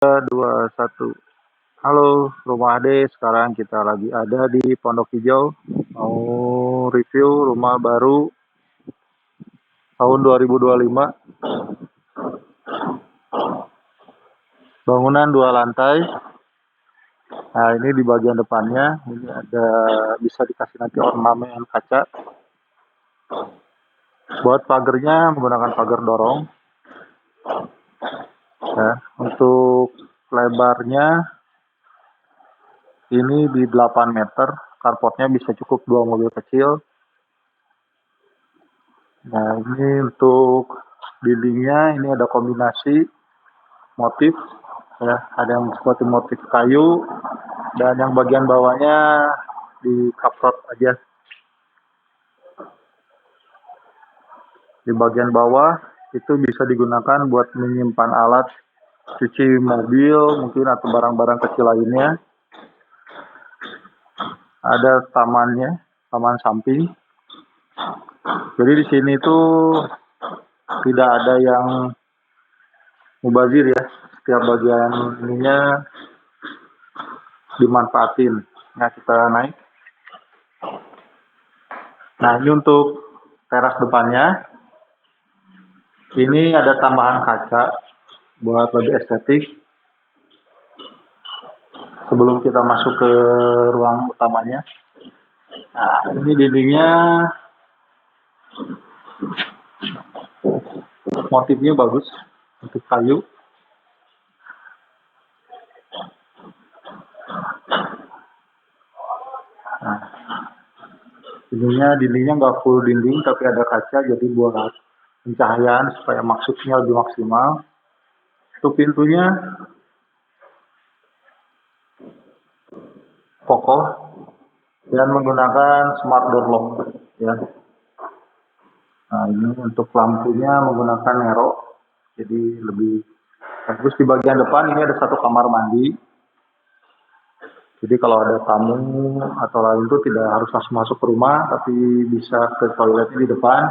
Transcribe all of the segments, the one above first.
Dua, satu. Halo, Rumah Ade. Sekarang kita lagi ada di Pondok Hijau. Mau review rumah baru tahun 2025. Bangunan 2 lantai. Nah, ini di bagian depannya. Ini ada bisa dikasih nanti ornamen kaca. Buat pagarnya menggunakan pagar dorong. Ya, untuk lebarnya ini di 8 meter. Carportnya bisa cukup 2 mobil kecil. Nah, ini untuk dindingnya ini ada kombinasi motif, ya, ada yang seperti motif kayu dan yang bagian bawahnya di kaprot aja. Di bagian bawah itu bisa digunakan buat menyimpan alat cuci mobil mungkin atau barang-barang kecil lainnya. Ada tamannya, taman samping. Jadi di sini tuh tidak ada yang mubazir ya. Setiap bagian ininya dimanfaatin. Nah, kita naik. Nah, ini untuk teras depannya. Ini ada tambahan kaca buat lebih estetik. Sebelum kita masuk ke ruang utamanya. Nah, ini dindingnya motifnya bagus untuk kayu. Nah, dindingnya nggak full dinding tapi ada kaca jadi buat pencahayaan supaya maksudnya lebih maksimal. Itu pintunya kokoh dan menggunakan smart door lock ya. Nah, ini untuk lampunya menggunakan Nero jadi lebih bagus. Di bagian depan ini ada satu kamar mandi. Jadi kalau ada tamu atau lain itu tidak harus langsung masuk ke rumah, tapi bisa ke toiletnya di depan.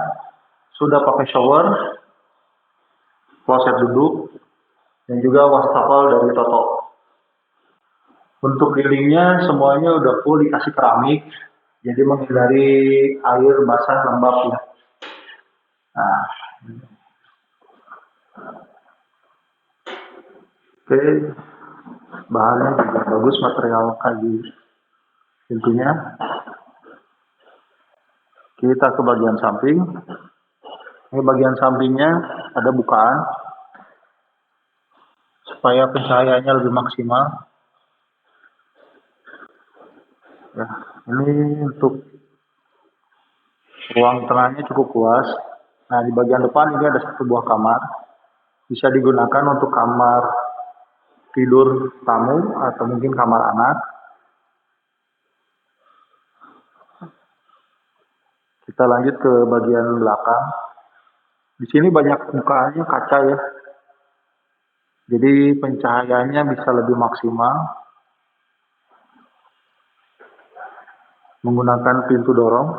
Sudah pakai shower, kloset duduk, dan juga wastafel dari Toto. Untuk dindingnya semuanya udah full dikasih keramik, jadi menghindari air basah lembab ya. Nah, oke, bahannya juga bagus, material kayu pintunya. Kita ke bagian samping. Ini bagian sampingnya ada bukaan supaya pencahayaannya lebih maksimal. Ya, ini untuk ruang tengahnya cukup luas. Nah, di bagian depan ini ada satu buah kamar. Bisa digunakan untuk kamar tidur tamu atau mungkin kamar anak. Kita lanjut ke bagian belakang. Di sini banyak bukaannya kaca ya. Jadi pencahayaannya bisa lebih maksimal. Menggunakan pintu dorong.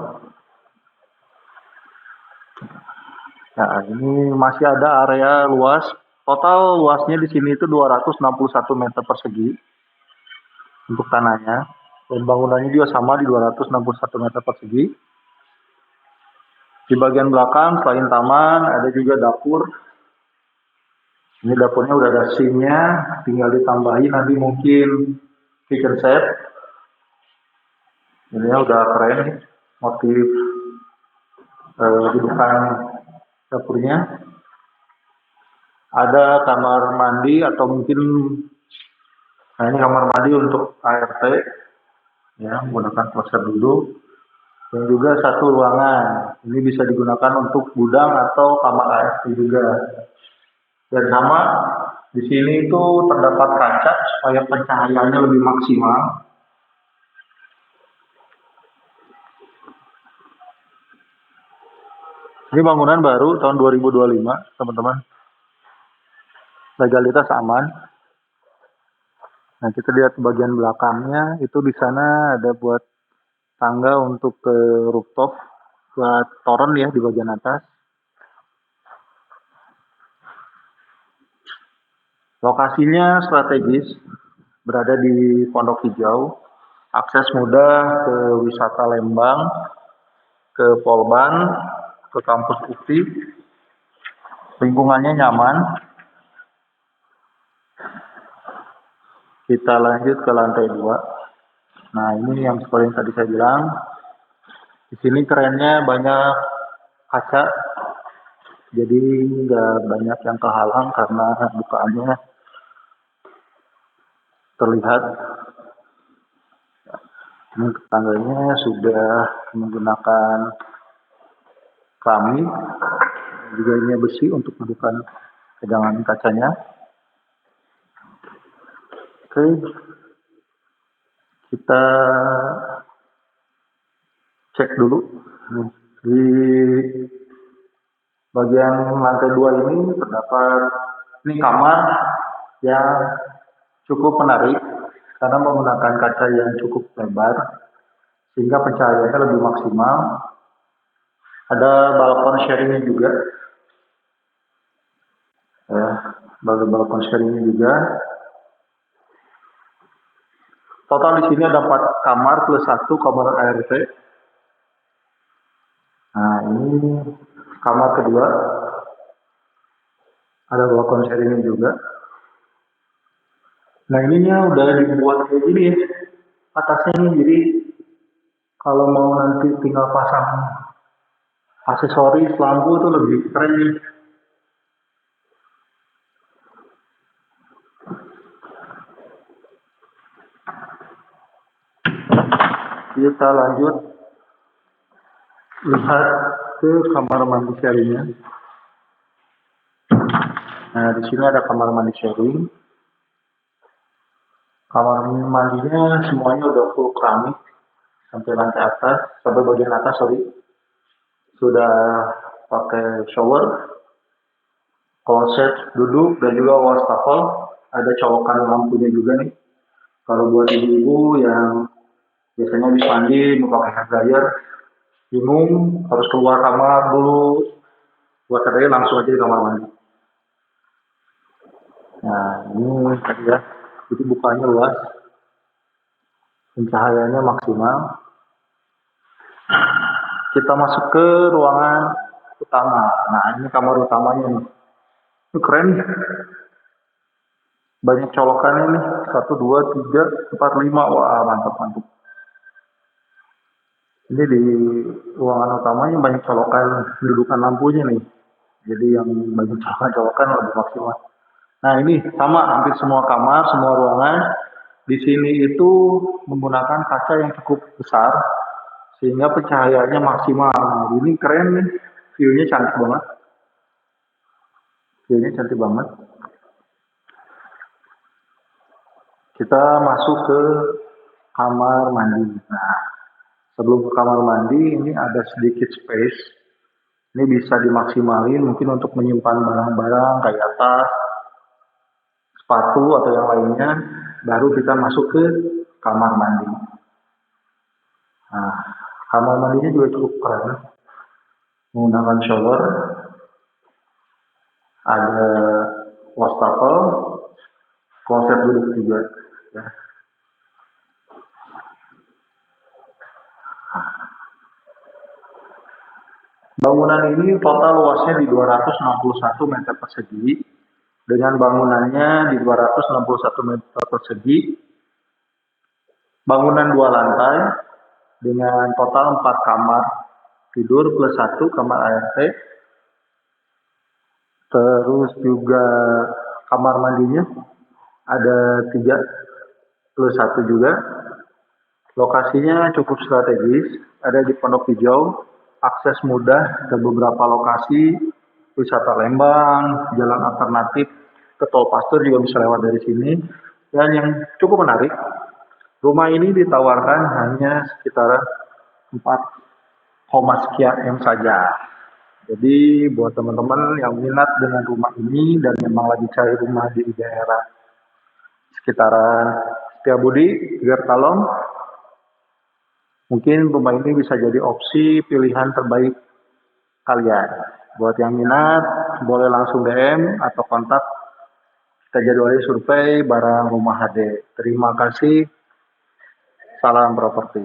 Nah, ini masih ada area luas. Total luasnya di sini itu 261 meter persegi untuk tanahnya. Dan bangunannya juga sama di 261 meter persegi. Di bagian belakang selain taman ada juga dapur. Ini dapurnya udah ada sinknya, tinggal ditambahin nanti mungkin kitchen set. Ini udah keren nih, motif dudukan dapurnya. Ada kamar mandi atau mungkin, nah ini kamar mandi untuk ART, ya menggunakan kloset dulu. Dan juga satu ruangan, ini bisa digunakan untuk gudang atau kamar ART juga. Dan sama di sini itu terdapat kaca supaya pencahayaannya lebih maksimal. Ini bangunan baru tahun 2025, teman-teman. Legalitas aman. Nah, kita lihat bagian belakangnya, itu di sana ada buat tangga untuk ke rooftop, buat toren ya di bagian atas. Lokasinya strategis, berada di Pondok Hijau, akses mudah ke wisata Lembang, ke Polban, ke kampus UPI, lingkungannya nyaman. Kita lanjut ke lantai 2. Nah, ini yang seperti yang tadi saya bilang. Di sini kerennya banyak kaca, jadi nggak banyak yang kehalang karena bukaannya terlihat. Ini tetangganya sudah menggunakan keramik, juga ini besi untuk menekan pegangan kacanya. Oke, kita cek dulu di bagian lantai 2 ini terdapat ini kamar yang cukup menarik karena menggunakan kaca yang cukup lebar sehingga pencahayaannya lebih maksimal. Ada balkon sharingnya juga, ya, balkon sharingnya juga. Total di sini ada 4 kamar plus 1 kamar ART. Nah, ini kamar kedua, ada balkon sharingnya juga. Nah, ininya udah dibuat kayak gini ya, atasnya ini, jadi kalau mau nanti tinggal pasang aksesoris lampu itu lebih keren nih. Kita lanjut lihat ke kamar mandi sharingnya. Nah, di sini ada kamar mandi sharing. Kamar mandinya semuanya udah full keramik sampai lantai atas, sampai bagian atas sudah pakai shower, kloset duduk dan juga wastafel. Ada colokan lampunya juga nih. Kalau buat ibu-ibu yang biasanya habis mandi mau pakai hair dryer, bingung harus keluar kamar dulu buat hair dryer, langsung aja di kamar mandi. Nah, ini tadi ya, jadi bukanya luas, pencahayaannya maksimal. Kita masuk ke ruangan utama. Nah, ini kamar utamanya nih. Ini keren nih. Banyak colokannya nih. 1, 2, 3, 4, 5. Wah, mantap, mantap. Ini di ruangan utamanya banyak colokan dudukan lampunya nih. Jadi yang banyak colokan lebih maksimal. Nah, ini sama hampir semua kamar, semua ruangan di sini itu menggunakan kaca yang cukup besar sehingga pencahayaannya maksimal. Nah, ini keren nih. View-nya cantik banget. View-nya cantik banget. Kita masuk ke kamar mandi. Nah, sebelum ke kamar mandi, ini ada sedikit space. Ini bisa dimaksimalin mungkin untuk menyimpan barang-barang kayak tas, sepatu atau yang lainnya. Baru kita masuk ke kamar mandi. Nah, kamar mandinya juga cukup keren. Menggunakan shower, ada wastafel, kloset duduk juga. Ya. Bangunan ini total luasnya di 261 meter persegi, dengan bangunannya di 261 meter persegi, bangunan 2 lantai, dengan total 4 kamar tidur plus 1 kamar ART, terus juga kamar mandinya ada 3 plus 1 juga. Lokasinya cukup strategis, ada di Pondok Hijau, akses mudah ke beberapa lokasi, wisata Lembang, jalan alternatif ke Tol Pasteur juga bisa lewat dari sini. Dan yang cukup menarik, rumah ini ditawarkan hanya sekitar 4, sekian M saja. Jadi buat teman-teman yang minat dengan rumah ini dan memang lagi cari rumah di daerah sekitaran Setiabudi, Gertalong, mungkin rumah ini bisa jadi opsi pilihan terbaik kalian. Buat yang minat, boleh langsung DM atau kontak kita jadwalin survei barang rumah HD. Terima kasih. Salam properti.